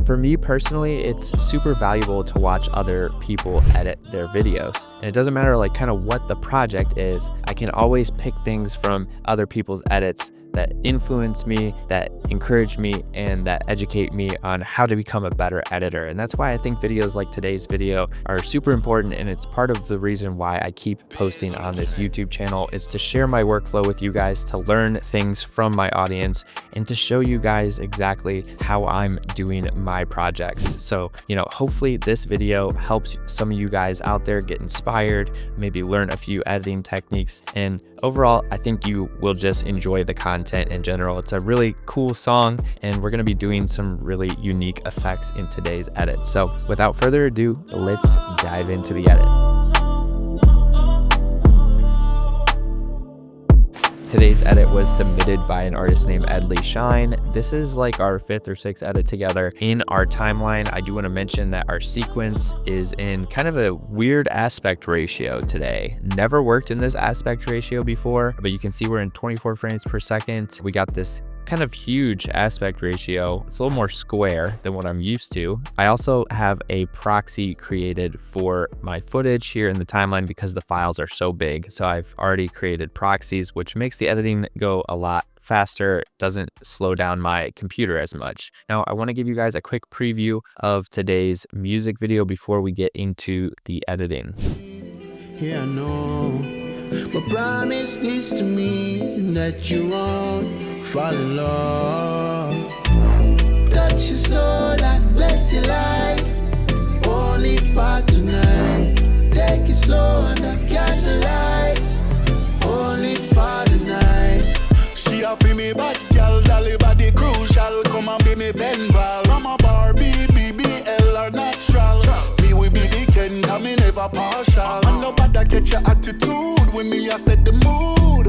for me personally, it's super valuable to watch other people edit their videos. And it doesn't matter like kind of what the project is, I can always pick things from other people's edits that influence me, that encourage me, and that educate me on how to become a better editor. And that's why I think videos like today's video are super important, and it's part of the reason why I keep posting on this YouTube channel. It's to share my workflow with you guys, to learn things from my audience, and to show you guys exactly how I'm doing my projects. So, you know, hopefully this video helps some of you guys out there get inspired, maybe learn a few editing techniques, and overall, I think you will just enjoy the content in general. It's a really cool song, and we're gonna be doing some really unique effects in today's edit. So without further ado, let's dive into the edit. Today's edit was submitted by an artist named Edley Shine. This is like our 5th or 6th edit together in our timeline. I do want to mention that our sequence is in kind of a weird aspect ratio today. Never worked in this aspect ratio before, but you can see we're in 24 frames per second. We got this kind of huge aspect ratio. It's a little more square than what I'm used to. I also have a proxy created for my footage here in the timeline because the files are so big. So I've already created proxies, which makes the editing go a lot faster, doesn't slow down my computer as much. Now, I want to give you guys a quick preview of today's music video before we get into the editing. Yeah, I know, but promise this to me that you won't fall in love. Touch your soul and bless your life. Only for tonight. Take it slow under candlelight. Only for the night. She a feel me bad girl, dolly body crucial. Come and be me pen pal. I'm a Barbie, BBL or natural. Me we be the Ken, me never partial. And nobody catch your attitude when me I set the mood.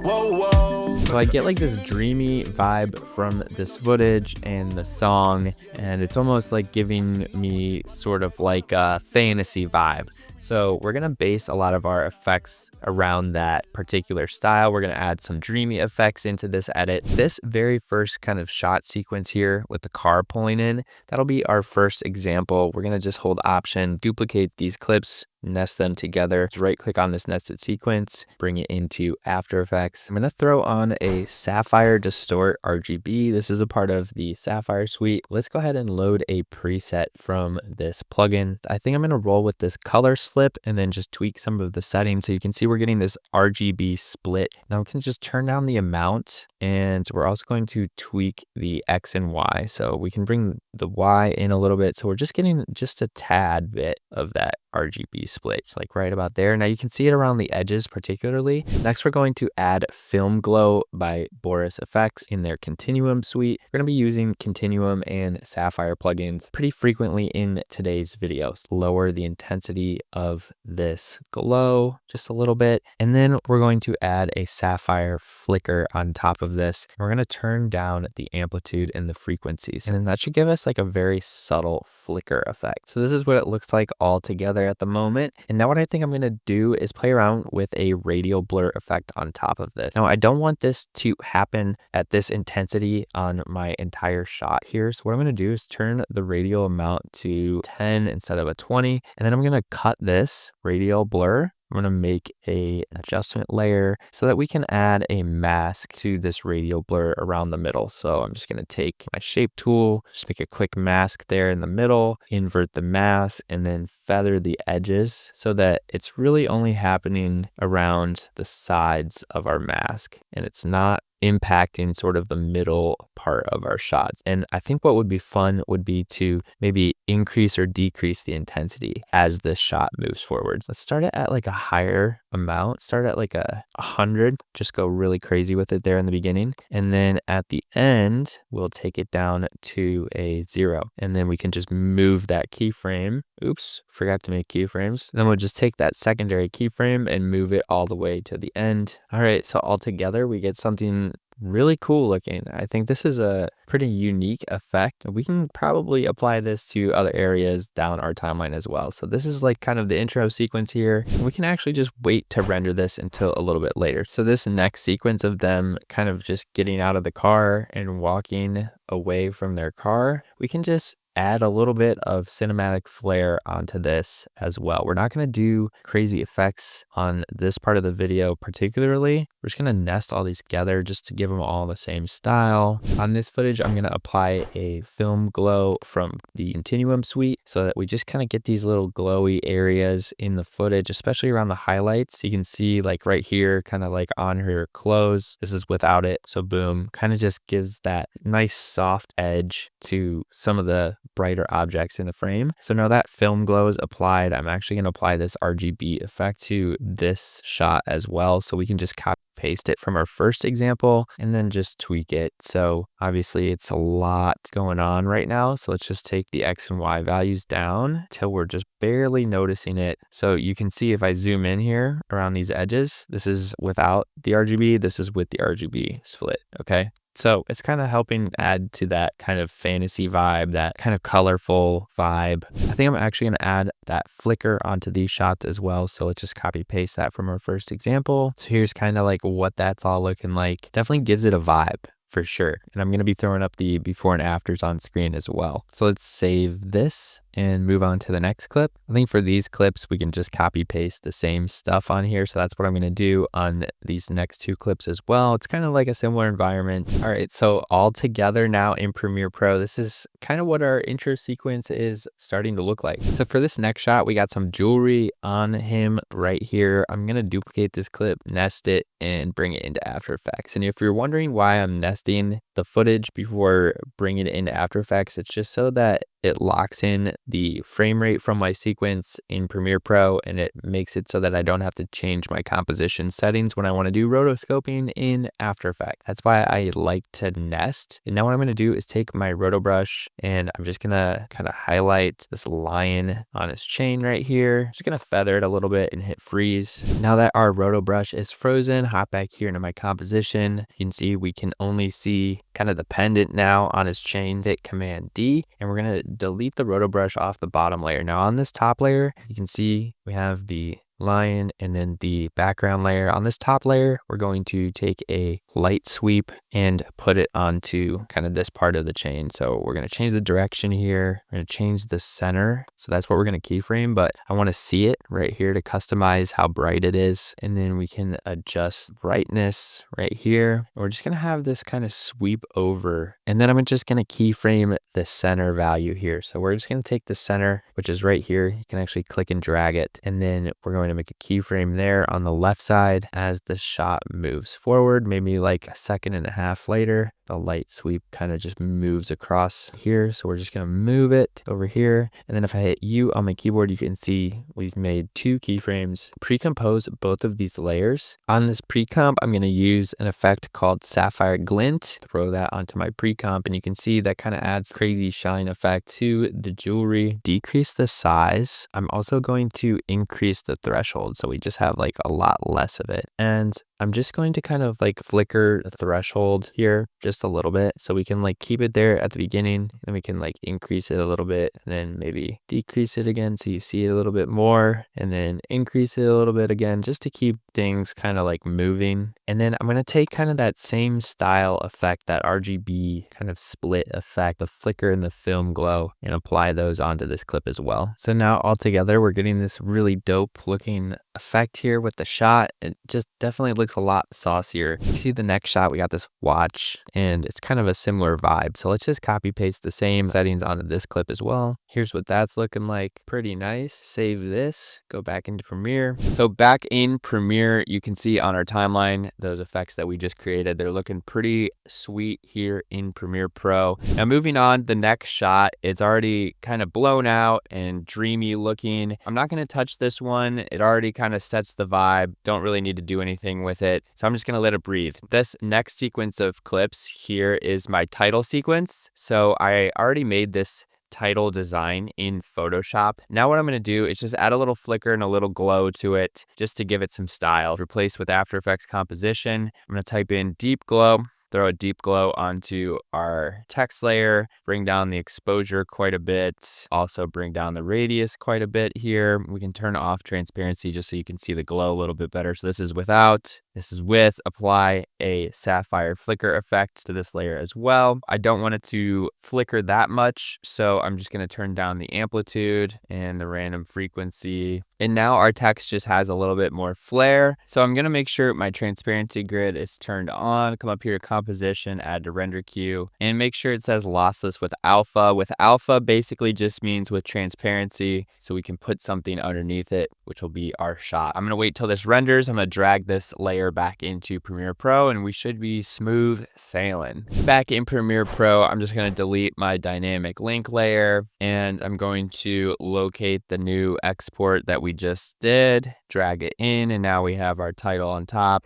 Whoa, whoa. So I get like this dreamy vibe from this footage and the song, and it's almost like giving me sort of like a fantasy vibe. So we're gonna base a lot of our effects around that particular style. We're gonna add some dreamy effects into this edit. This very first kind of shot sequence here with the car pulling in, that'll be our first example. We're gonna just hold Option, duplicate these clips, nest them together. Just right click on this nested sequence, bring it into After Effects. I'm gonna throw on a Sapphire Distort RGB. This is a part of the Sapphire suite. Let's go ahead and load a preset from this plugin. I think I'm gonna roll with this color slip and then just tweak some of the settings. So you can see we're getting this RGB split. Now we can just turn down the amount, and we're also going to tweak the X and Y. So we can bring the Y in a little bit. So we're just getting just a tad bit of that RGB split, like right about there. Now you can see it around the edges particularly. Next, we're going to add Film Glow by Boris Effects in their Continuum suite. We're going to be using Continuum and Sapphire plugins pretty frequently in today's videos. Lower the intensity of this glow just a little bit. And then we're going to add a Sapphire flicker on top of this. We're going to turn down the amplitude and the frequencies. And then that should give us like a very subtle flicker effect. So this is what it looks like all together at the moment. And now what I think I'm going to do is play around with a radial blur effect on top of this. Now I don't want this to happen at this intensity on my entire shot here. So what I'm going to do is turn the radial amount to 10 instead of a 20. And then I'm going to cut this radial blur. I'm going to make an adjustment layer so that we can add a mask to this radial blur around the middle. So I'm just going to take my shape tool, just make a quick mask there in the middle, invert the mask, and then feather the edges so that it's really only happening around the sides of our mask, and it's not impacting sort of the middle part of our shots. And I think what would be fun would be to maybe increase or decrease the intensity as the shot moves forward. Let's start it at like a higher amount, start at like 100, just go really crazy with it there in the beginning. And then at the end, we'll take it down to a 0. And then we can just move that keyframe. Oops, forgot to make keyframes. Then we'll just take that secondary keyframe and move it all the way to the end. All right, so all together we get something really cool looking. I think this is a pretty unique effect. We can probably apply this to other areas down our timeline as well. So this is like kind of the intro sequence here. We can actually just wait to render this until a little bit later. So this next sequence of them kind of just getting out of the car and walking away from their car, we can just add a little bit of cinematic flair onto this as well. We're not going to do crazy effects on this part of the video particularly. We're just going to nest all these together just to give them all the same style. On this footage, I'm going to apply a film glow from the Continuum suite so that we just kind of get these little glowy areas in the footage, especially around the highlights. You can see like right here, kind of like on her clothes. This is without it. So boom, kind of just gives that nice soft edge to some of the brighter objects in the frame. So now that film glow is applied, I'm actually going to apply this RGB effect to this shot as well. So we can just copy paste it from our first example and then just tweak it. So obviously it's a lot going on right now. So let's just take the X and Y values down till we're just barely noticing it. So you can see if I zoom in here around these edges, this is without the RGB, this is with the RGB split. Okay. So it's kind of helping add to that kind of fantasy vibe, that kind of colorful vibe. I think I'm actually going to add that flicker onto these shots as well. So let's just copy paste that from our first example. So here's kind of like what that's all looking like. Definitely gives it a vibe for sure. And I'm going to be throwing up the before and afters on screen as well. So let's save this and move on to the next clip. I think for these clips, we can just copy paste the same stuff on here. So that's what I'm going to do on these next two clips as well. It's kind of like a similar environment. All right, so all together now in Premiere Pro, this is kind of what our intro sequence is starting to look like. So for this next shot, we got some jewelry on him right here. I'm going to duplicate this clip, nest it, and bring it into After Effects. And if you're wondering why I'm nesting the footage before bringing it into After Effects, it's just so that it locks in the frame rate from my sequence in Premiere Pro, and it makes it so that I don't have to change my composition settings when I want to do rotoscoping in After Effects. That's why I like to nest. And now what I'm going to do is take my roto brush and I'm just going to kind of highlight this lion on his chain right here. Just going to feather it a little bit and hit freeze. Now that our roto brush is frozen, hop back here into my composition. You can see we can only see kind of the pendant now on his chain. Hit Command D, and we're going to delete the roto brush off the bottom layer. Now on this top layer, you can see we have the lion and then the background layer. On this top layer, we're going to take a light sweep and put it onto kind of this part of the chain. So we're going to change the direction here. We're going to change the center. So that's what we're going to keyframe, but I want to see it right here to customize how bright it is. And then we can adjust brightness right here. We're just going to have this kind of sweep over. And then I'm just going to keyframe the center value here. So we're just going to take the center, which is right here. You can actually click and drag it. And then we're going to make a keyframe there on the left side as the shot moves forward, maybe like a second and a half later. The light sweep kind of just moves across here. So we're just going to move it over here. And then if I hit U on my keyboard, you can see we've made two keyframes. Pre-compose both of these layers. On this pre-comp, I'm going to use an effect called Sapphire Glint. Throw that onto my pre-comp, and you can see that kind of adds crazy shine effect to the jewelry. Decrease the size. I'm also going to increase the threshold, so we just have like a lot less of it. And I'm just going to kind of like flicker the threshold here just a little bit, so we can like keep it there at the beginning, and we can like increase it a little bit and then maybe decrease it again so you see it a little bit more, and then increase it a little bit again just to keep things kind of like moving. And then I'm going to take kind of that same style effect, that RGB kind of split effect, the flicker and the film glow, and apply those onto this clip as well. So now all together, we're getting this really dope looking effect here with the shot. It just definitely looks a lot saucier. You see the next shot, we got this watch, and it's kind of a similar vibe. So let's just copy paste the same settings onto this clip as well. Here's what that's looking like. Pretty nice. Save this, go back into Premiere. So back in Premiere, you can see on our timeline, those effects that we just created, they're looking pretty sweet here in Premiere Pro. Now moving on, the next shot, it's already kind of blown out and dreamy looking. I'm not going to touch this one. It already kind of sets the vibe. Don't really need to do anything with it. So I'm just going to let it breathe. This next sequence of clips here is my title sequence. So I already made this title design in Photoshop. Now what I'm going to do is just add a little flicker and a little glow to it just to give it some style. Replace with After Effects composition. I'm going to type in deep glow. Throw a deep glow onto our text layer, bring down the exposure quite a bit, also bring down the radius quite a bit here. We can turn off transparency just so you can see the glow a little bit better. So this is without, This is with apply a sapphire flicker effect to this layer as well. I don't want it to flicker that much, so I'm just going to turn down the amplitude and the random frequency. And now our text just has a little bit more flare. So I'm going to make sure my transparency grid is turned on. Come up here to composition, add to render queue, and make sure it says lossless with alpha. With alpha basically just means with transparency, so we can put something underneath it, which will be our shot. I'm going to wait till this renders. I'm going to drag this layer back into Premiere Pro, and we should be smooth sailing. Back in Premiere Pro, I'm just going to delete my dynamic link layer, and I'm going to locate the new export that we just did, drag it in, and now we have our title on top.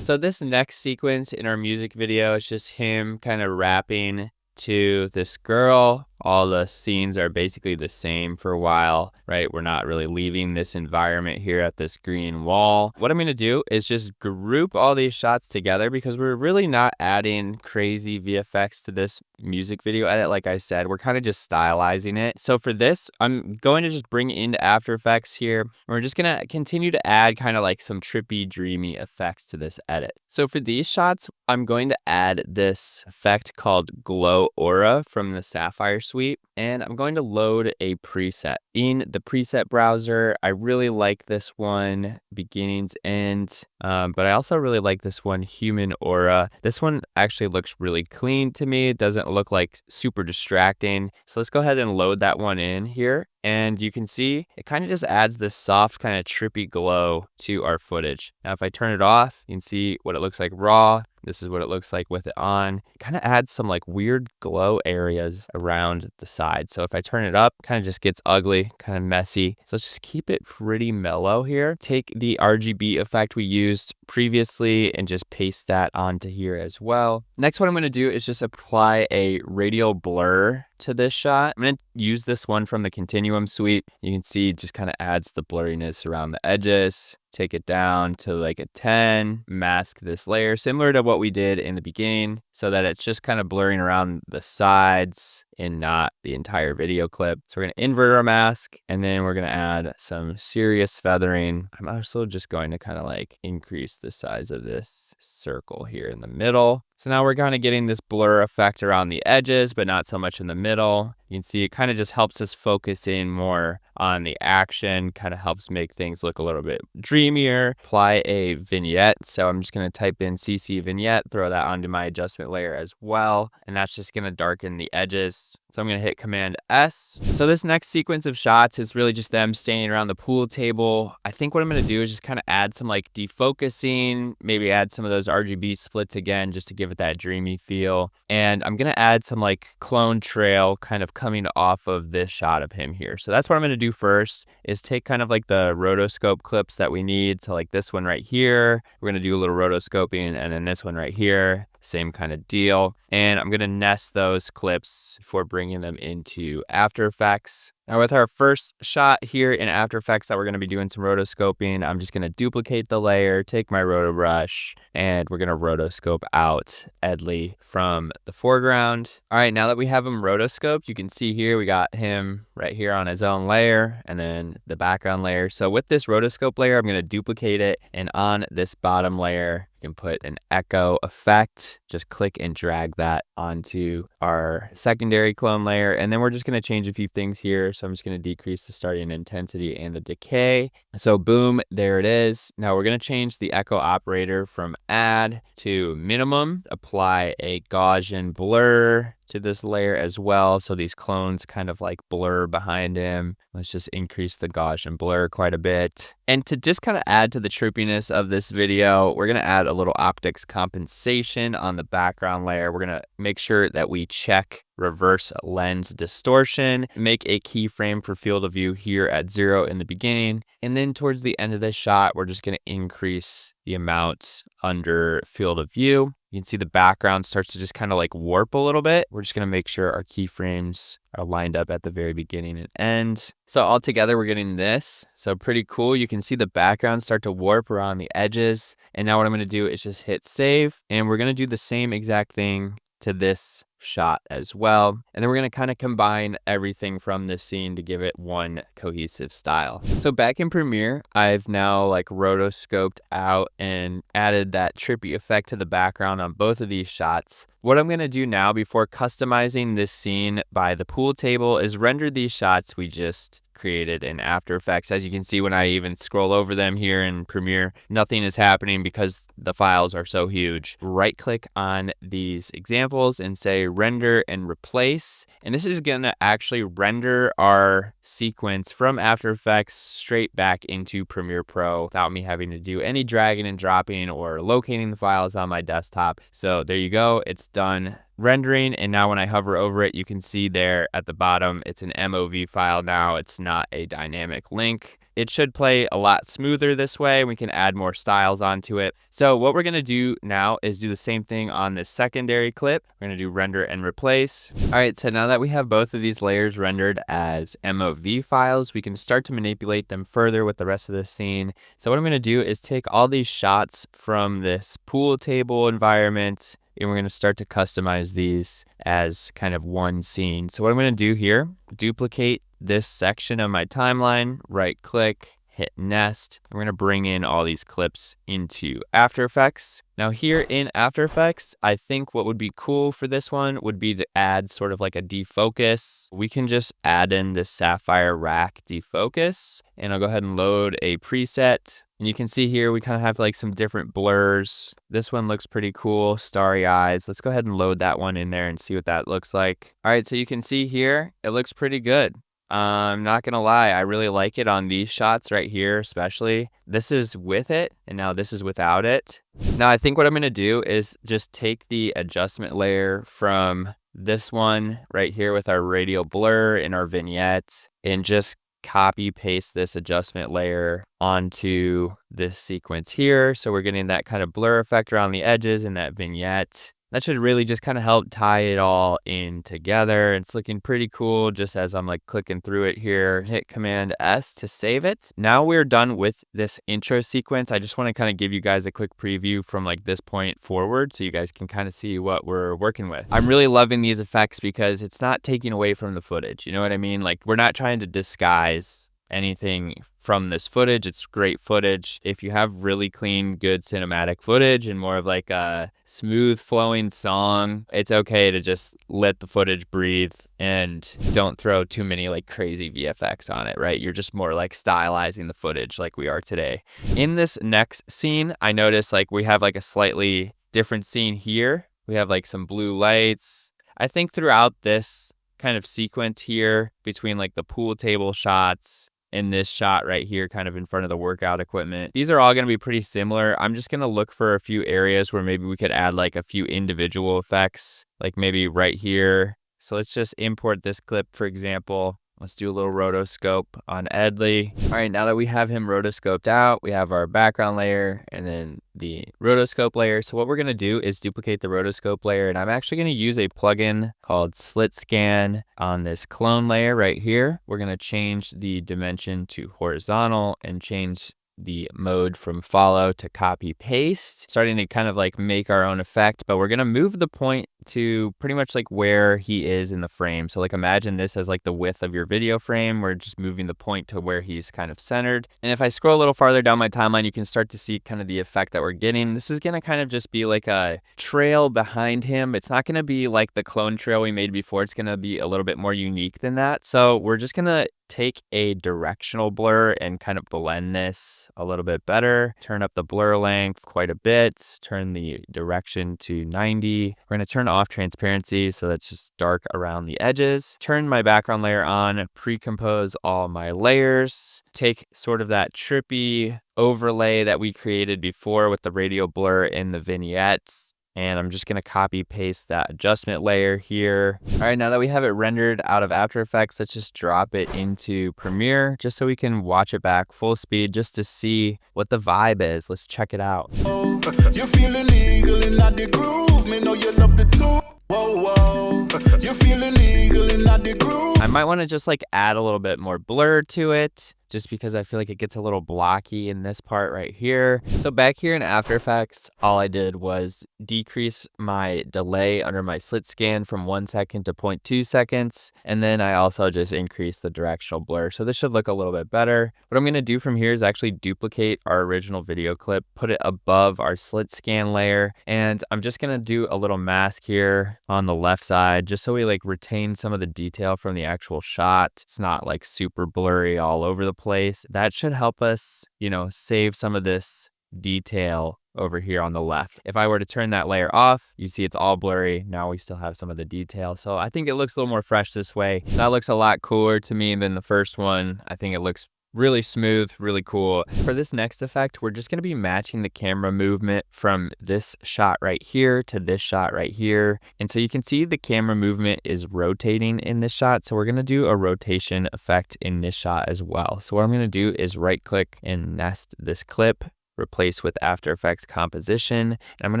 So this next sequence in our music video is just him kind of rapping to this girl. All the scenes are basically the same for a while, right? We're not really leaving this environment here at this green wall. What I'm going to do is just group all these shots together because we're really not adding crazy VFX to this music video edit. Like I said, we're kind of just stylizing it. So for this, I'm going to just bring it into After Effects here. We're just going to continue to add kind of like some trippy, dreamy effects to this edit. So for these shots, I'm going to add this effect called Glow Aura from the Sapphire Suite, and I'm going to load a preset. In the preset browser, I really like this one, Beginnings End, but I also really like this one, Human Aura. This one actually looks really clean to me. It doesn't look like super distracting. So let's go ahead and load that one in here. And you can see it kind of just adds this soft kind of trippy glow to our footage. Now, if I turn it off, you can see what it looks like raw. This is what it looks like with it on. It kind of adds some like weird glow areas around the side. So if I turn it up, kind of just gets ugly, kind of messy. So let's just keep it pretty mellow here. Take the RGB effect we used previously and just paste that onto here as well. Next, what I'm going to do is just apply a radial blur to this shot. I'm going to use this one from the Continuum suite. You can see it just kind of adds the blurriness around the edges. Take it down to like a 10, mask this layer similar to what we did in the beginning so that it's just kind of blurring around the sides and not the entire video clip. So we're going to invert our mask, and then we're going to add some serious feathering. I'm also just going to kind of like increase the size of this circle here in the middle. So now we're kind of getting this blur effect around the edges, but not so much in the middle. You can see it kind of just helps us focus in more on the action, kind of helps make things look a little bit dreamier. Apply a vignette. So I'm just going to type in CC vignette, throw that onto my adjustment layer as well. And that's just going to darken the edges. So I'm going to hit Command S. So this next sequence of shots is really just them standing around the pool table. I think what I'm going to do is just kind of add some like defocusing, maybe add some of those RGB splits again, just to give it that dreamy feel. And I'm going to add some like clone trail kind of coming off of this shot of him here. So that's what I'm going to do first is take kind of like the rotoscope clips that we need. So like this one right here, we're going to do a little rotoscoping, and then this one right here, same kind of deal. And I'm going to nest those clips before bringing them into After Effects. Now with our first shot here in After Effects that we're going to be doing some rotoscoping, I'm just going to duplicate the layer, take my roto brush, and we're going to rotoscope out Edley from the foreground. All right, now that we have him rotoscoped, you can see here we got him right here on his own layer and then the background layer. So with this rotoscope layer, I'm going to duplicate it, and on this bottom layer, you can put an echo effect. Just click and drag that onto our secondary clone layer. And then we're just going to change a few things here. So I'm just going to decrease the starting intensity and the decay. So boom, there it is. Now we're going to change the echo operator from add to minimum. Apply a Gaussian blur to this layer as well, so these clones kind of like blur behind him. Let's just increase the Gaussian blur quite a bit. And to just kind of add to the trippiness of this video, we're going to add a little optics compensation on the background layer. We're going to make sure that we check reverse lens distortion, make a keyframe for field of view here at 0 in the beginning, and then towards the end of this shot, we're just going to increase the amount under field of view. You can see the background starts to just kind of like warp a little bit. We're just going to make sure our keyframes are lined up at the very beginning and end. So all together, we're getting this. So pretty cool. You can see the background start to warp around the edges. And now what I'm going to do is just hit save. And we're going to do the same exact thing to this shot as well. And then we're going to kind of combine everything from this scene to give it one cohesive style. So back in Premiere, I've now like rotoscoped out and added that trippy effect to the background on both of these shots. What I'm going to do now before customizing this scene by the pool table is render these shots we just created in After Effects. As you can see, when I even scroll over them here in Premiere, nothing is happening because the files are so huge. Right click on these examples and say render and replace. And this is going to actually render our sequence from After Effects straight back into Premiere Pro without me having to do any dragging and dropping or locating the files on my desktop. So there you go. It's done rendering, and now when I hover over it, you can see there at the bottom it's an MOV file now. It's not a dynamic link. It should play a lot smoother this way. We can add more styles onto it. So what we're going to do now is do the same thing on this secondary clip. We're going to do render and replace. All right, so now that we have both of these layers rendered as MOV files, we can start to manipulate them further with the rest of the scene. So what I'm going to do is take all these shots from this pool table environment, and we're going to start to customize these as kind of one scene. So what I'm going to do here, duplicate this section of my timeline, right click, hit nest. We're going to bring in all these clips into After Effects. Now here in After Effects, I think what would be cool for this one would be to add sort of like a defocus. We can just add in this sapphire rack defocus, and I'll go ahead and load a preset. And you can see here we kind of have like some different blurs. This one looks pretty cool, starry eyes. Let's go ahead and load that one in there and see what that looks like. All right, so you can see here, it looks pretty good. I'm not gonna lie, I really like it on these shots right here, especially. This is with it, and now this is without it. Now I think what I'm gonna do is just take the adjustment layer from this one right here with our radial blur in our vignette and just copy paste this adjustment layer onto this sequence here. So we're getting that kind of blur effect around the edges in that vignette. That should really just kind of help tie it all in together. It's looking pretty cool just as I'm like clicking through it here. Hit Command S to save it. Now we're done with this intro sequence. I just want to kind of give you guys a quick preview from like this point forward so you guys can kind of see what we're working with. I'm really loving these effects because it's not taking away from the footage. You know what I mean? Like we're not trying to disguise anything from this footage. It's great footage. If you have really clean, good cinematic footage and more of like a smooth flowing song, it's okay to just let the footage breathe and don't throw too many like crazy VFX on it, right? You're just more like stylizing the footage like we are today. In this next scene, I noticed like we have like a slightly different scene here. We have like some blue lights. I think throughout this kind of sequence here between like the pool table shots in this shot right here kind of in front of the workout equipment, these are all going to be pretty similar. I'm just going to look for a few areas where maybe we could add like a few individual effects, like maybe right here. So let's just import this clip, for example. Let's do a little rotoscope on Edley. All right, now that we have him rotoscoped out, we have our background layer and then the rotoscope layer. So what we're gonna do is duplicate the rotoscope layer, and I'm actually gonna use a plugin called Slitscan on this clone layer right here. We're gonna change the dimension to horizontal and change the mode from follow to copy paste, starting to kind of like make our own effect, but we're going to move the point to pretty much like where he is in the frame. So like imagine this as like the width of your video frame. We're just moving the point to where he's kind of centered. And if I scroll a little farther down my timeline, you can start to see kind of the effect that we're getting. This is going to kind of just be like a trail behind him. It's not going to be like the clone trail we made before. It's going to be a little bit more unique than that. So we're just going to take a directional blur and kind of blend this a little bit better. Turn up the blur length quite a bit. Turn the direction to 90. We're going to turn off transparency so that's just dark around the edges. Turn my background layer on. Pre-compose all my layers. Take sort of that trippy overlay that we created before with the radial blur in the vignettes. And I'm just going to copy paste that adjustment layer here. All right, now that we have it rendered out of After Effects, let's just drop it into Premiere just so we can watch it back full speed just to see what the vibe is. Let's check it out. You feel illegal and not the groove. Me know you love the tool. Whoa, whoa. You feel illegal and not the groove. I might want to just like add a little bit more blur to it just because I feel like it gets a little blocky in this part right here. So back here in After Effects, all I did was decrease my delay under my slit scan from 1 second to 0.2 seconds. And then I also just increased the directional blur. So this should look a little bit better. What I'm going to do from here is actually duplicate our original video clip, put it above our slit scan layer. And I'm just going to do a little mask here on the left side, just so we like retain some of the detail from the actual shot. It's not like super blurry all over the place. That should help us, you know, save some of this detail over here on the left. If I were to turn that layer off, you see it's all blurry. Now we still have some of the detail. So I think it looks a little more fresh this way. That looks a lot cooler to me than the first one. I think it looks really smooth, really cool. For this next effect, we're just going to be matching the camera movement from this shot right here to this shot right here. And so you can see the camera movement is rotating in this shot. So we're going to do a rotation effect in this shot as well. So what I'm going to do is right click and nest this clip, replace with After Effects composition. And I'm going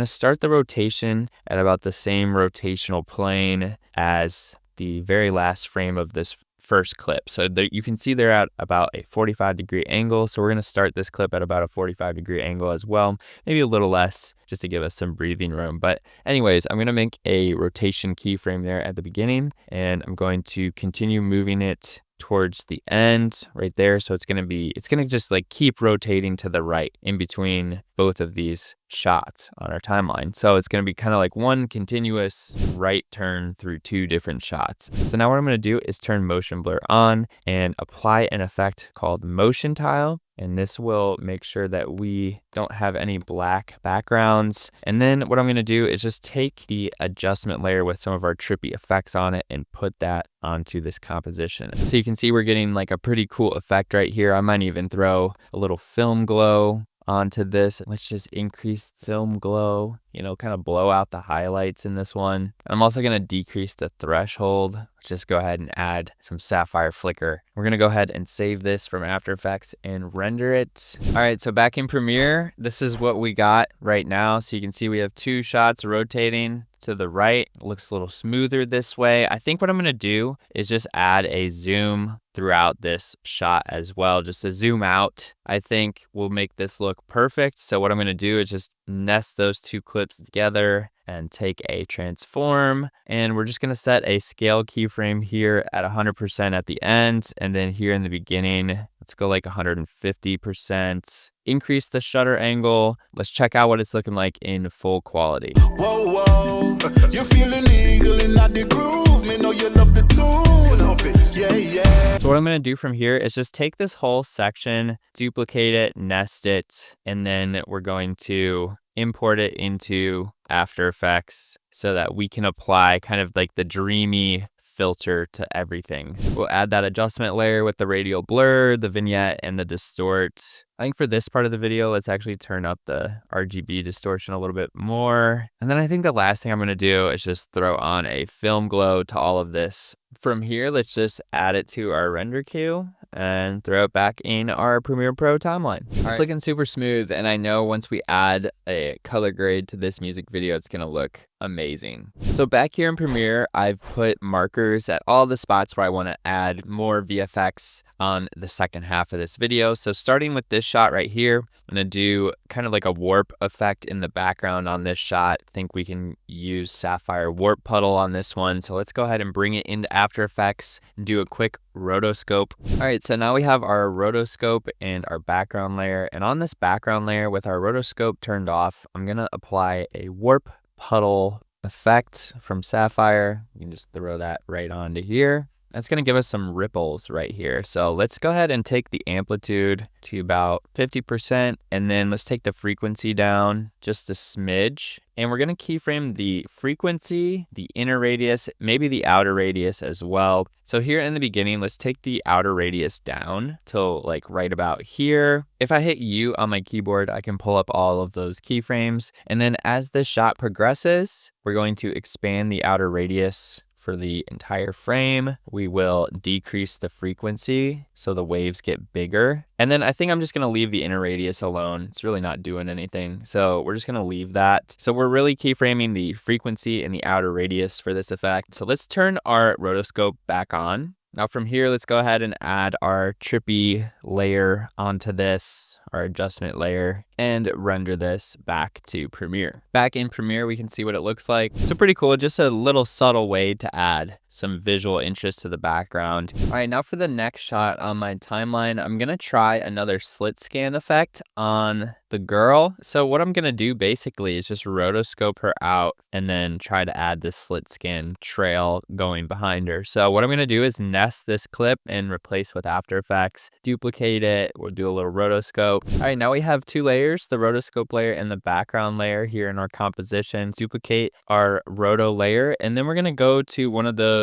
to start the rotation at about the same rotational plane as the very last frame of this first clip. So there, you can see they're at about a 45-degree angle. So we're going to start this clip at about a 45-degree angle as well, maybe a little less just to give us some breathing room. But anyways, I'm going to make a rotation keyframe there at the beginning, and I'm going to continue moving it towards the end right there. So it's going to just like keep rotating to the right in between both of these shots on our timeline. So it's going to be kind of like one continuous right turn through two different shots. So now what I'm going to do is turn motion blur on and apply an effect called motion tile. And this will make sure that we don't have any black backgrounds. And then what I'm going to do is just take the adjustment layer with some of our trippy effects on it and put that onto this composition. So you can see we're getting like a pretty cool effect right here. I might even throw a little film glow onto this. Let's just increase film glow, you know, kind of blow out the highlights in this one. I'm also going to decrease the threshold. Let's just go ahead and add some sapphire flicker. We're going to go ahead and save this from After Effects and render it. All right, so back in Premiere, this is what we got right now. So you can see we have two shots rotating to the right. It looks a little smoother this way. I think what I'm going to do is just add a zoom throughout this shot as well. Just to zoom out, I think will make this look perfect. So what I'm going to do is just nest those two clips together and take a transform, and we're just going to set a scale keyframe here at 100% at the end, and then here in the beginning let's go like 150%. Increase the shutter angle. Let's check out what it's looking like in full quality. Whoa, whoa, you feeling legal and not the groove. Me know you love the tune of it. Yeah, yeah. So what I'm going to do from here is just take this whole section, duplicate it, nest it, and then we're going to import it into After Effects so that we can apply kind of like the dreamy filter to everything. So we'll add that adjustment layer with the radial blur, the vignette, and the distort. I think for this part of the video, let's actually turn up the RGB distortion a little bit more. And then I think the last thing I'm going to do is just throw on a film glow to all of this. From here, let's just add it to our render queue and throw it back in our Premiere Pro timeline. It's looking super smooth, and I know once we add a color grade to this music video, it's gonna look amazing. So back here in Premiere, I've put markers at all the spots where I want to add more VFX on the second half of this video. So starting with this shot right here, I'm gonna do kind of like a warp effect in the background on this shot. I think we can use sapphire warp puddle on this one. So let's go ahead and bring it into After Effects and do a quick rotoscope. All right, so now we have our rotoscope and our background layer. And on this background layer with our rotoscope turned off, I'm gonna apply a warp puddle effect from Sapphire. You can just throw that right onto here. That's going to give us some ripples right here. So let's go ahead and take the amplitude to about 50%, and then let's take the frequency down just a smidge. And we're going to keyframe the frequency, the inner radius, maybe the outer radius as well. So here in the beginning, let's take the outer radius down till like right about here. If I hit U on my keyboard, I can pull up all of those keyframes. And then as the shot progresses, we're going to expand the outer radius for the entire frame. We will decrease the frequency so the waves get bigger. And then I think I'm just going to leave the inner radius alone. It's really not doing anything. So we're just going to leave that. So we're really keyframing the frequency and the outer radius for this effect. So let's turn our rotoscope back on. Now from here, let's go ahead and add our trippy layer onto this, our adjustment layer, and render this back to Premiere. Back in Premiere, we can see what it looks like. So pretty cool, just a little subtle way to add some visual interest to the background. All right, now for the next shot on my timeline, I'm gonna try another slit scan effect on the girl. So what I'm gonna do basically is just rotoscope her out and then try to add this slit scan trail going behind her. So what I'm gonna do is nest this clip and replace with After Effects, duplicate it, we'll do a little rotoscope. All right, now we have two layers, the rotoscope layer and the background layer here in our composition. Duplicate our roto layer, and then we're gonna go to one of those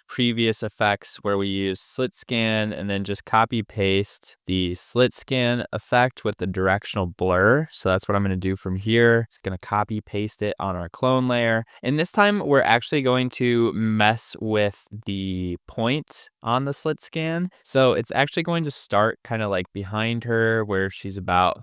previous effects where we use slit scan and then just copy paste the slit scan effect with the directional blur. So that's what I'm going to do from here. It's going to copy paste it on our clone layer. And this time we're actually going to mess with the point on the slit scan. So it's actually going to start kind of like behind her where she's about,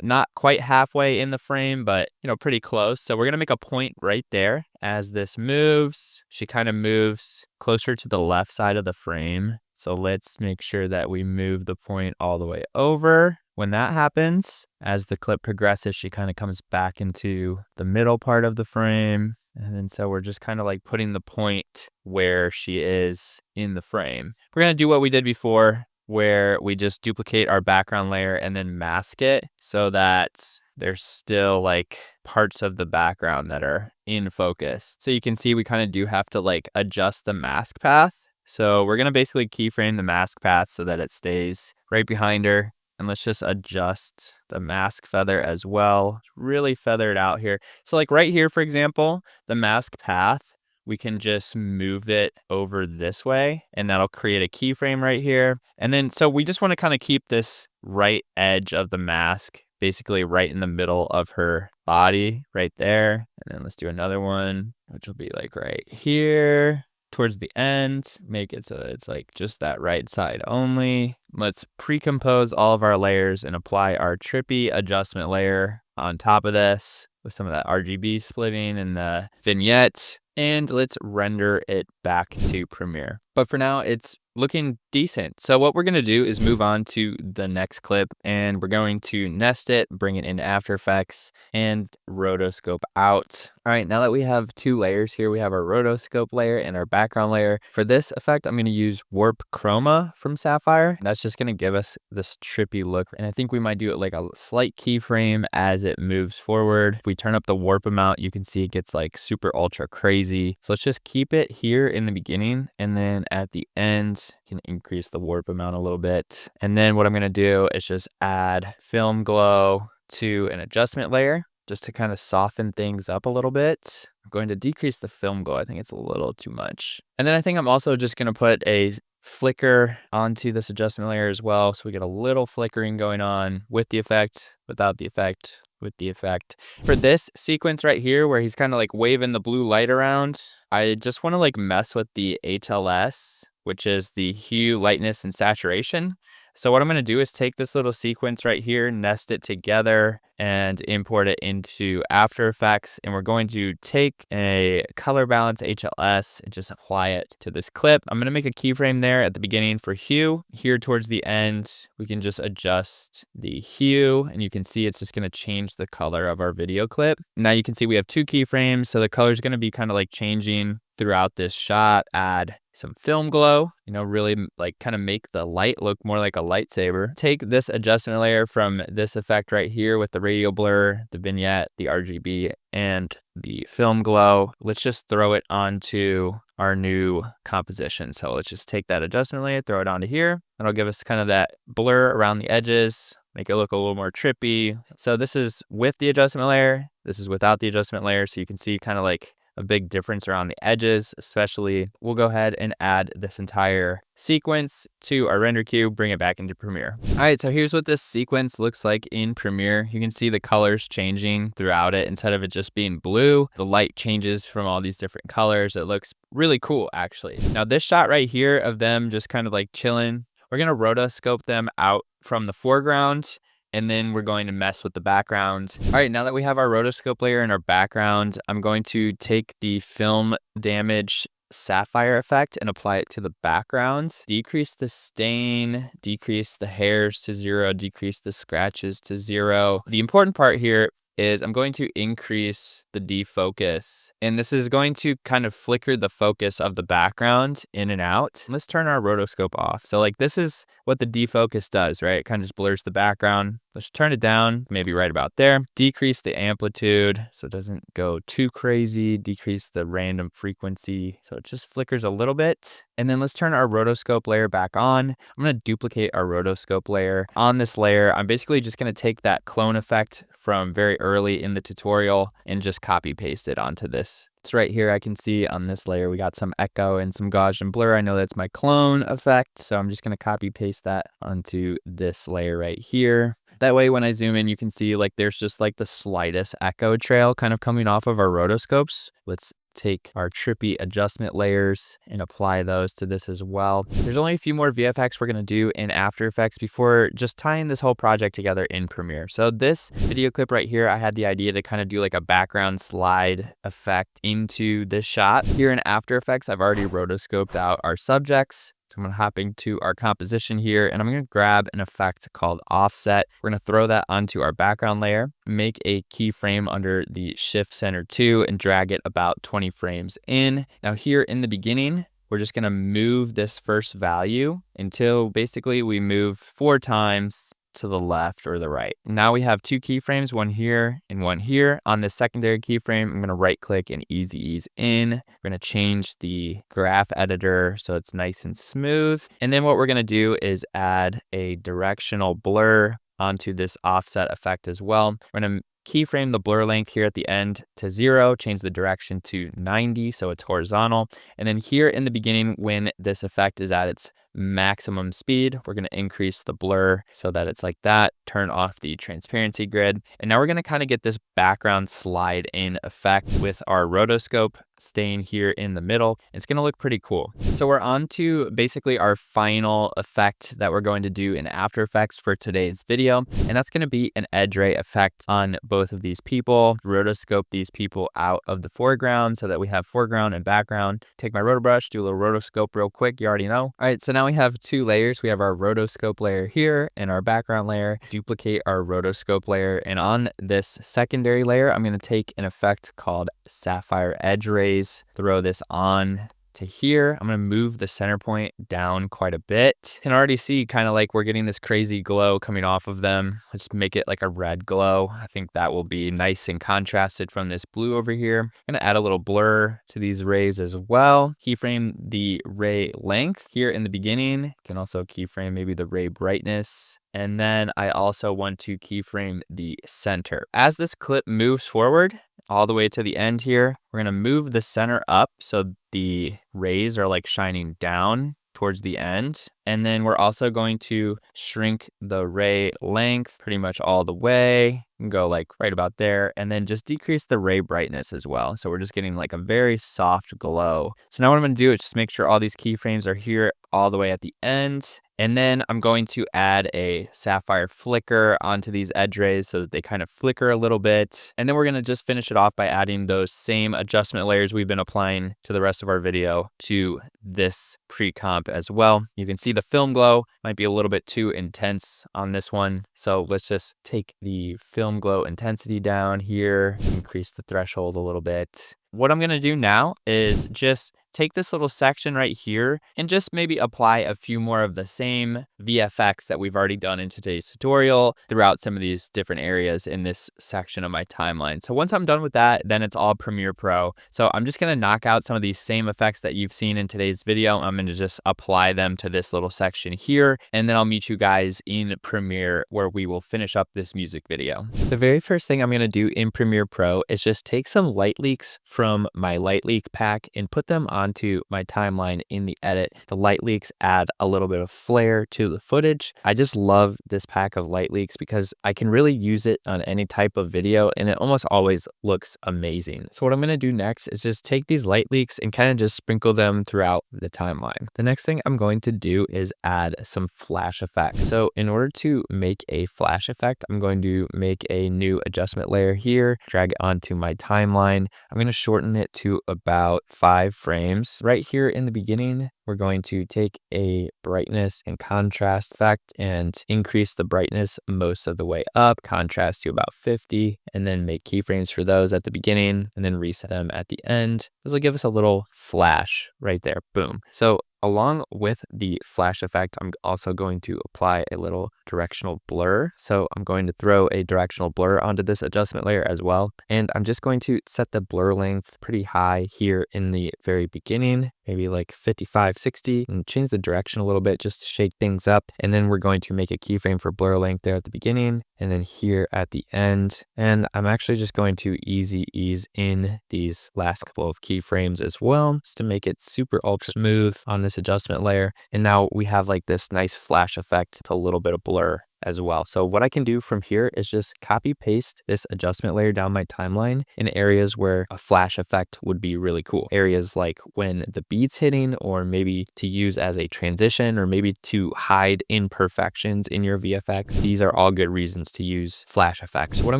not quite halfway in the frame, but pretty close. So we're going to make a point right there. As this moves, she kind of moves closer to the left side of the frame. So let's make sure that we move the point all the way over. When that happens, as the clip progresses, she kind of comes back into the middle part of the frame. And then so we're just kind of like putting the point where she is in the frame. We're going to do what we did before, where we just duplicate our background layer and then mask it so that there's still like parts of the background that are in focus. So you can see we kind of do have to like adjust the mask path. So we're going to basically keyframe the mask path so that it stays right behind her. And let's just adjust the mask feather as well. It's really feathered out here. So like right here, for example, the mask path, we can just move it over this way and that'll create a keyframe right here. And then, so we just want to kind of keep this right edge of the mask basically right in the middle of her body right there. And then let's do another one, which will be like right here towards the end. Make it so it's like just that right side only. Let's pre-compose all of our layers and apply our trippy adjustment layer on top of this with some of that RGB splitting and the vignette. And let's render it back to Premiere. But for now, it's looking decent. So what we're going to do is move on to the next clip, and we're going to nest it, bring it into After Effects, and rotoscope out. All right, now that we have two layers here, we have our rotoscope layer and our background layer. For this effect, I'm going to use Warp Chroma from Sapphire. That's just going to give us this trippy look. And I think we might do it like a slight keyframe as it moves forward. If we turn up the warp amount, you can see it gets like super ultra crazy. So let's just keep it here in the beginning, and then at the end, can increase the warp amount a little bit. And then what I'm going to do is just add film glow to an adjustment layer just to kind of soften things up a little bit. I'm going to decrease the film glow. I think it's a little too much. And then I think I'm also just going to put a flicker onto this adjustment layer as well. So we get a little flickering going on with the effect, without the effect, with the effect. For this sequence right here where he's kind of like waving the blue light around, I just want to like mess with the HLS, which is the hue, lightness, and saturation. So what I'm going to do is take this little sequence right here, nest it together, and import it into After Effects. And we're going to take a color balance HLS and just apply it to this clip. I'm going to make a keyframe there at the beginning for hue. Here towards the end, we can just adjust the hue, and you can see it's just going to change the color of our video clip. Now you can see we have two keyframes, so the color is going to be kind of like changing throughout this shot. Add some film glow, really like kind of make the light look more like a lightsaber. Take this adjustment layer from this effect right here with the radial blur, the vignette, the RGB, and the film glow. Let's just throw it onto our new composition. So let's just take that adjustment layer, throw it onto here. That'll give us kind of that blur around the edges, make it look a little more trippy. So this is with the adjustment layer. This is without the adjustment layer. So you can see kind of like a big difference around the edges, especially. We'll go ahead and add this entire sequence to our render queue, bring it back into Premiere. All right, so here's what this sequence looks like in Premiere. You can see the colors changing throughout it. Instead of it just being blue, the light changes from all these different colors. It looks really cool, actually. Now this shot right here of them just kind of like chilling, we're gonna rotoscope them out from the foreground, and then we're going to mess with the background. All right, now that we have our rotoscope layer and our background, I'm going to take the film damage Sapphire Effect and apply it to the backgrounds. Decrease the stain, decrease the hairs to 0, decrease the scratches to 0. The important part here is I'm going to increase the defocus, and this is going to kind of flicker the focus of the background in and out. Let's turn our rotoscope off. So like this is what the defocus does, right? It kind of just blurs the background. Let's turn it down, maybe right about there. Decrease the amplitude so it doesn't go too crazy. Decrease the random frequency so it just flickers a little bit. And then let's turn our rotoscope layer back on. I'm going to duplicate our rotoscope layer. On this layer, I'm basically just going to take that clone effect from very early in the tutorial and just copy paste it onto this. So right here, I can see on this layer, we got some echo and some Gaussian blur. I know that's my clone effect. So I'm just going to copy paste that onto this layer right here. That way, when I zoom in, you can see like there's just like the slightest echo trail kind of coming off of our rotoscopes. Let's take our trippy adjustment layers and apply those to this as well. There's only a few more VFX we're going to do in After Effects before just tying this whole project together in Premiere. So this video clip right here, I had the idea to kind of do like a background slide effect into this shot. Here in After Effects, I've already rotoscoped out our subjects. So I'm going to hop into our composition here, and I'm going to grab an effect called offset. We're going to throw that onto our background layer, make a keyframe under the Shift Center 2 and drag it about 20 frames in. Now here in the beginning, we're just going to move this first value until basically we move 4 times to the left or the right. Now we have 2 keyframes, one here and one here. On this secondary keyframe, I'm going to right click and easy ease in. We're going to change the graph editor so it's nice and smooth. And then what we're going to do is add a directional blur onto this offset effect as well. We're going to keyframe the blur length here at the end to 0, change the direction to 90 so it's horizontal. And then here in the beginning, when this effect is at its maximum speed, we're going to increase the blur so that it's like that, turn off the transparency grid. And now we're going to kind of get this background slide in effect with our rotoscope staying here in the middle. It's going to look pretty cool. So we're on to basically our final effect that we're going to do in After Effects for today's video. And that's going to be an edge ray effect on both of these people. Rotoscope these people out of the foreground so that we have foreground and background. Take my roto brush, do a little rotoscope real quick. You already know. All right, so now we have 2 layers. We have our rotoscope layer here and our background layer. Duplicate our rotoscope layer. And on this secondary layer, I'm going to take an effect called Sapphire Edge Rays, throw this on to here. I'm going to move the center point down quite a bit. You can already see kind of like we're getting this crazy glow coming off of them. Let's make it like a red glow. I think that will be nice and contrasted from this blue over here. I'm going to add a little blur to these rays as well. Keyframe the ray length here in the beginning. You can also keyframe maybe the ray brightness. And then I also want to keyframe the center. As this clip moves forward, all the way to the end here, we're going to move the center up so the rays are like shining down towards the end. And then we're also going to shrink the ray length pretty much all the way and go like right about there, and then just decrease the ray brightness as well. So we're just getting like a very soft glow. So now what I'm going to do is just make sure all these keyframes are here all the way at the end. And then I'm going to add a sapphire flicker onto these edge rays so that they kind of flicker a little bit. And then we're going to just finish it off by adding those same adjustment layers we've been applying to the rest of our video to this pre-comp as well. You can see the film glow might be a little bit too intense on this one. So let's just take the film glow intensity down here, increase the threshold a little bit. What I'm going to do now is just take this little section right here and just maybe apply a few more of the same VFX that we've already done in today's tutorial throughout some of these different areas in this section of my timeline. So once I'm done with that, then it's all Premiere Pro. So I'm just going to knock out some of these same effects that you've seen in today's video. I'm going to just apply them to this little section here, and then I'll meet you guys in Premiere where we will finish up this music video. The very first thing I'm going to do in Premiere Pro is just take some light leaks from my light leak pack and put them onto my timeline in the edit. The light leaks add a little bit of flair to the footage. I just love this pack of light leaks because I can really use it on any type of video and it almost always looks amazing. So what I'm going to do next is just take these light leaks and kind of just sprinkle them throughout the timeline. The next thing I'm going to do is add some flash effects. So in order to make a flash effect, I'm going to make a new adjustment layer here, drag it onto my timeline. I'm going to shorten it to about 5 frames keyframes. Right here in the beginning, we're going to take a brightness and contrast effect and increase the brightness most of the way up, contrast to about 50, and then make keyframes for those at the beginning and then reset them at the end. This will give us a little flash right there. Boom. So along with the flash effect, I'm also going to apply a little directional blur. So I'm going to throw a directional blur onto this adjustment layer as well. And I'm just going to set the blur length pretty high here in the very beginning, maybe like 55, 60, and change the direction a little bit just to shake things up. And then we're going to make a keyframe for blur length there at the beginning and then here at the end. And I'm actually just going to easy ease in these last couple of keyframes as well, just to make it super ultra smooth on this adjustment layer. And now we have like this nice flash effect to a little bit of blur as well. So what I can do from here is just copy paste this adjustment layer down my timeline in areas where a flash effect would be really cool. Areas like when the beat's hitting, or maybe to use as a transition, or maybe to hide imperfections in your VFX. These are all good reasons to use flash effects. So what I'm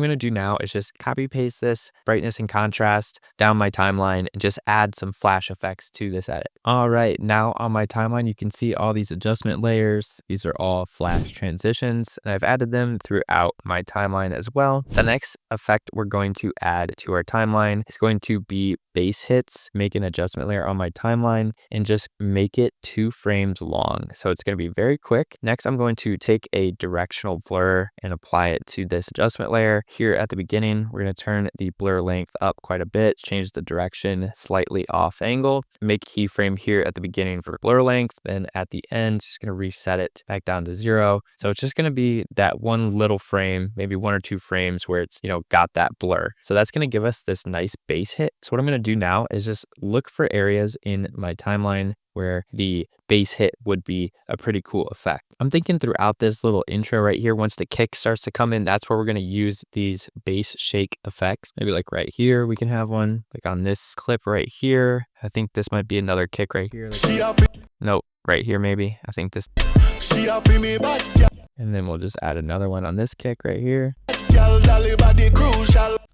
going to do now is just copy paste this brightness and contrast down my timeline and just add some flash effects to this edit. All right, now on my timeline, you can see all these adjustment layers. These are all flash transitions, and I've added them throughout my timeline as well. The next effect we're going to add to our timeline is going to be bass hits. Make an adjustment layer on my timeline and just make it 2 frames long. So it's going to be very quick. Next, I'm going to take a directional blur and apply it to this adjustment layer. Here at the beginning, we're going to turn the blur length up quite a bit, change the direction slightly off angle, make a keyframe here at the beginning for blur length. Then at the end, just going to reset it back down to 0. So it's just going to be that one little frame, maybe 1 or 2 frames where it's, got that blur. So that's going to give us this nice bass hit. So what I'm going to do now is just look for areas in my timeline where the bass hit would be a pretty cool effect. I'm thinking throughout this little intro right here, once the kick starts to come in, that's where we're going to use these bass shake effects. Maybe like right here, we can have one like on this clip right here. I think this might be another kick right here. Nope, right here maybe. I think this. And then we'll just add another one on this kick right here.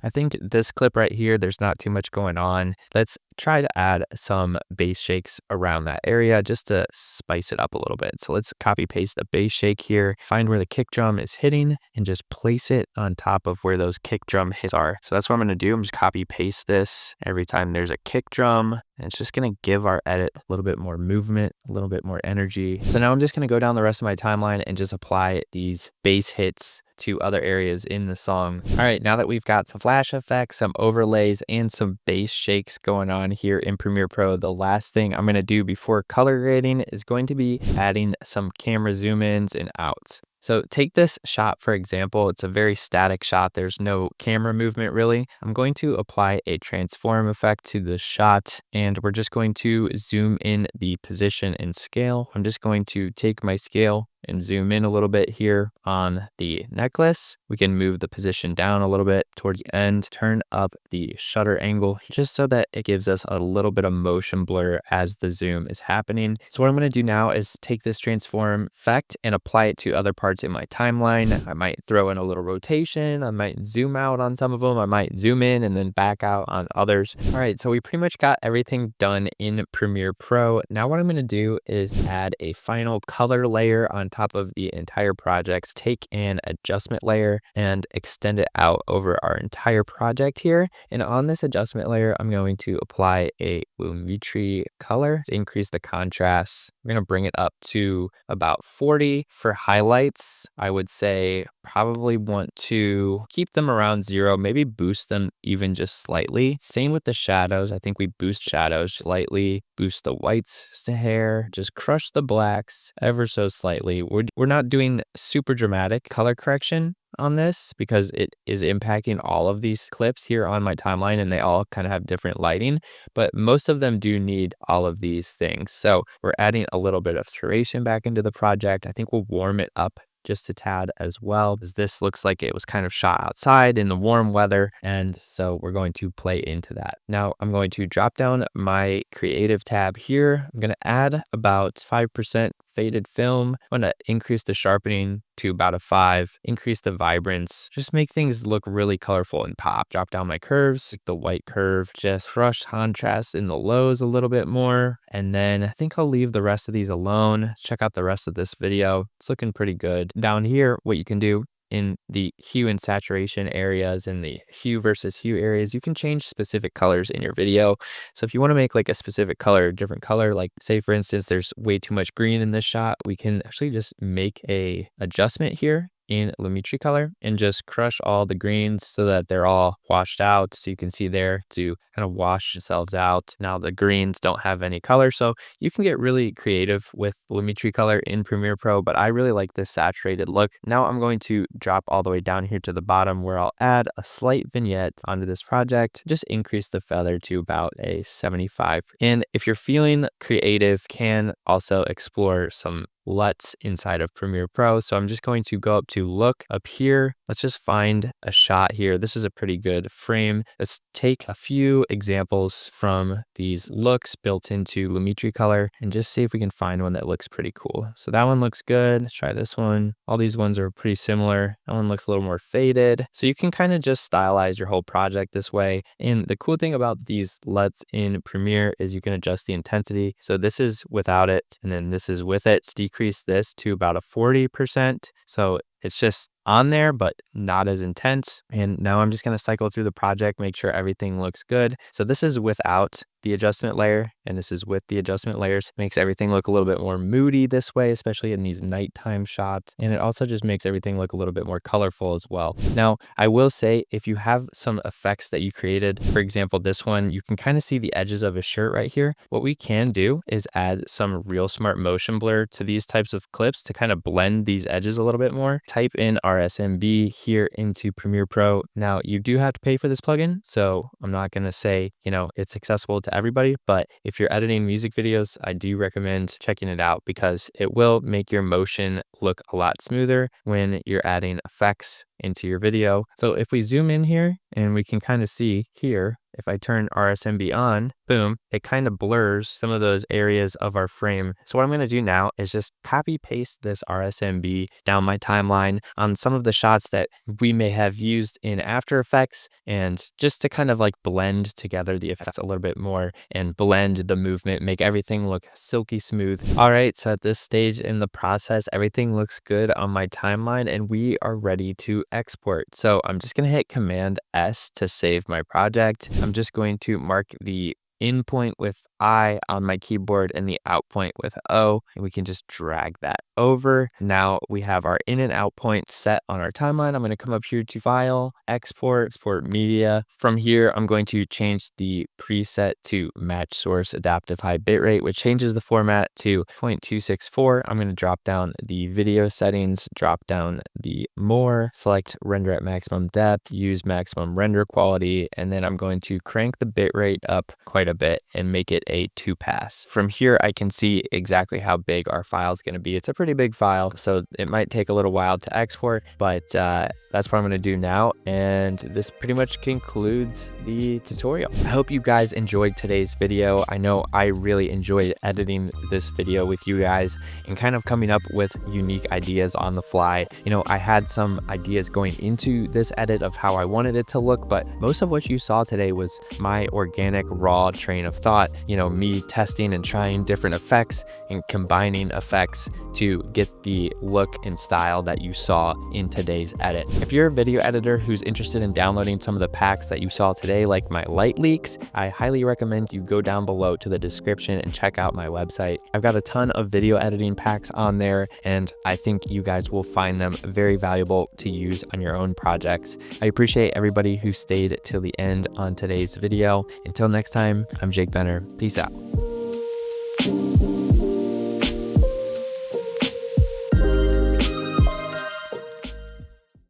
I think this clip right here, there's not too much going on. Let's try to add some bass shakes around that area just to spice it up a little bit. So let's copy paste the bass shake here, find where the kick drum is hitting and just place it on top of where those kick drum hits are. So that's what I'm going to do. I'm just copy paste this every time there's a kick drum. And it's just going to give our edit a little bit more movement, a little bit more energy. So now I'm just going to go down the rest of my timeline and just apply these bass hits to other areas in the song. All right, now that we've got some flash effects, some overlays, and some bass shakes going on here in Premiere Pro, the last thing I'm going to do before color grading is going to be adding some camera zoom ins and outs. So take this shot, for example. It's a very static shot. There's no camera movement really. I'm going to apply a transform effect to the shot, and we're just going to zoom in the position and scale. I'm just going to take my scale and zoom in a little bit here on the necklace. We can move the position down a little bit towards the end, turn up the shutter angle just so that it gives us a little bit of motion blur as the zoom is happening. So what I'm going to do now is take this transform effect and apply it to other parts in my timeline. I might throw in a little rotation. I might zoom out on some of them. I might zoom in and then back out on others. All right, so we pretty much got everything done in Premiere Pro. Now what I'm going to do is add a final color layer on top of the entire project, take an adjustment layer and extend it out over our entire project here. And on this adjustment layer, I'm going to apply a Lumetri color to increase the contrast. I'm going to bring it up to about 40 for highlights. I would say probably want to keep them around 0, maybe boost them even just slightly. Same with the shadows. I think we boost shadows slightly, boost the whites to hair, just crush the blacks ever so slightly. We're not doing super dramatic color correction on this because it is impacting all of these clips here on my timeline and they all kind of have different lighting, but most of them do need all of these things. So we're adding a little bit of saturation back into the project. I think we'll warm it up just a tad as well, because this looks like it was kind of shot outside in the warm weather, and so we're going to play into that. Now I'm going to drop down my creative tab here. I'm going to add about 5% faded film. I'm going to increase the sharpening to about a 5, increase the vibrance, just make things look really colorful and pop. Drop down my curves, like the white curve, just brush contrast in the lows a little bit more. And then I think I'll leave the rest of these alone. Check out the rest of this video. It's looking pretty good. Down here, what you can do in the hue and saturation areas, in the hue versus hue areas, you can change specific colors in your video. So if you want to make like a specific color, a different color, like say for instance, there's way too much green in this shot, we can actually just make a adjustment here in Lumetri color and just crush all the greens so that they're all washed out. So you can see there to kind of wash themselves out. Now the greens don't have any color, so you can get really creative with Lumetri color in Premiere Pro, but I really like this saturated look. Now I'm going to drop all the way down here to the bottom where I'll add a slight vignette onto this project, just increase the feather to about a 75. And if you're feeling creative, can also explore some LUTs inside of Premiere Pro. So I'm just going to go up to look up here. Let's just find a shot here. This is a pretty good frame. Let's take a few examples from these looks built into Lumetri color and just see if we can find one that looks pretty cool. So that one looks good. Let's try this one. All these ones are pretty similar. That one looks a little more faded. So you can kind of just stylize your whole project this way. And the cool thing about these LUTs in Premiere is you can adjust the intensity. So this is without it, and then this is with it. Decrease this to about a 40%. So it's just on there, but not as intense. And now I'm just going to cycle through the project, make sure everything looks good. So this is without the adjustment layer, and this is with the adjustment layers. Makes everything look a little bit more moody this way, especially in these nighttime shots. And it also just makes everything look a little bit more colorful as well. Now, I will say, if you have some effects that you created, for example, this one, you can kind of see the edges of a shirt right here. What we can do is add some real smart motion blur to these types of clips to kind of blend these edges a little bit more. Type in RSMB here into Premiere Pro. Now, you do have to pay for this plugin, so I'm not going to say, it's accessible to everybody, but if you're editing music videos, I do recommend checking it out because it will make your motion look a lot smoother when you're adding effects into your video. So if we zoom in here and we can kind of see here, if I turn RSMB on, boom, it kind of blurs some of those areas of our frame. So what I'm going to do now is just copy paste this RSMB down my timeline on some of the shots that we may have used in After Effects, and just to kind of like blend together the effects a little bit more and blend the movement, make everything look silky smooth. All right, so at this stage in the process, everything looks good on my timeline and we are ready to export. So I'm just going to hit Command S to save my project. I'm just going to mark the in point with I on my keyboard and the out point with O, and we can just drag that over. Now we have our in and out point set on our timeline. I'm going to come up here to File, Export Media. From here, I'm going to change the preset to Match Source Adaptive High Bitrate, which changes the format to 0.264. I'm going to drop down the video settings, drop down the More, select Render at Maximum Depth, use Maximum Render Quality, and then I'm going to crank the bitrate up quite a bit and make it a 2-pass. From here, I can see exactly how big our file is going to be. It's a pretty big file, so it might take a little while to export, but that's what I'm going to do now. And this pretty much concludes the tutorial. I hope you guys enjoyed today's video. I know I really enjoyed editing this video with you guys and kind of coming up with unique ideas on the fly. I had some ideas going into this edit of how I wanted it to look, but most of what you saw today was my organic, raw train of thought, me testing and trying different effects and combining effects to get the look and style that you saw in today's edit. If you're a video editor who's interested in downloading some of the packs that you saw today, like my light leaks, I highly recommend you go down below to the description and check out my website. I've got a ton of video editing packs on there, and I think you guys will find them very valuable to use on your own projects. I appreciate everybody who stayed till the end on today's video. Until next time, I'm Jake Benner. Peace out.